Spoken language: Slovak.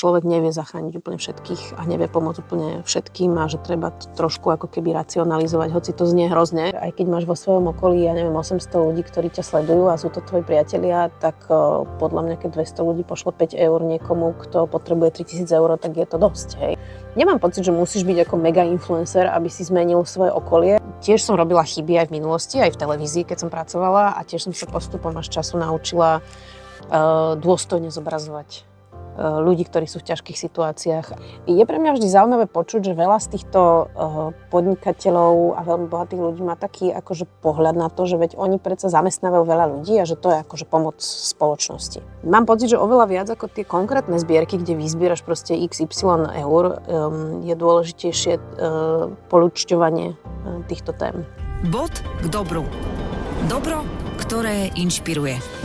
človek nevie zachrániť úplne všetkých a nevie pomôcť úplne všetkým a že treba to trošku ako keby racionalizovať, hoci to znie hrozne. Aj keď máš vo svojom okolí, 800 ľudí, ktorí ťa sledujú a sú to tvoji priatelia, tak podľa mňa, keď 200 ľudí pošle 5 eur niekomu, kto potrebuje 3000 eur, tak je to dosť, hej. Nemám pocit, že musíš byť ako mega influencer, aby si zmenil svoje okolie. Tiež som robila chyby aj v minulosti, aj v televízii, keď som pracovala a tiež som sa postupom až času naučila dôstojne zobrazovať ľudí, ktorí sú v ťažkých situáciách. Je pre mňa vždy zaujímavé počuť, že veľa z týchto podnikateľov a veľmi bohatých ľudí má taký akože pohľad na to, že veď oni predsa zamestnávajú veľa ľudí a že to je akože pomoc spoločnosti. Mám pocit, že oveľa viac ako tie konkrétne zbierky, kde vyzbieraš proste XY eur, je dôležitejšie poľučťovanie týchto tém. Bod k dobru. Dobro, ktoré inšpiruje.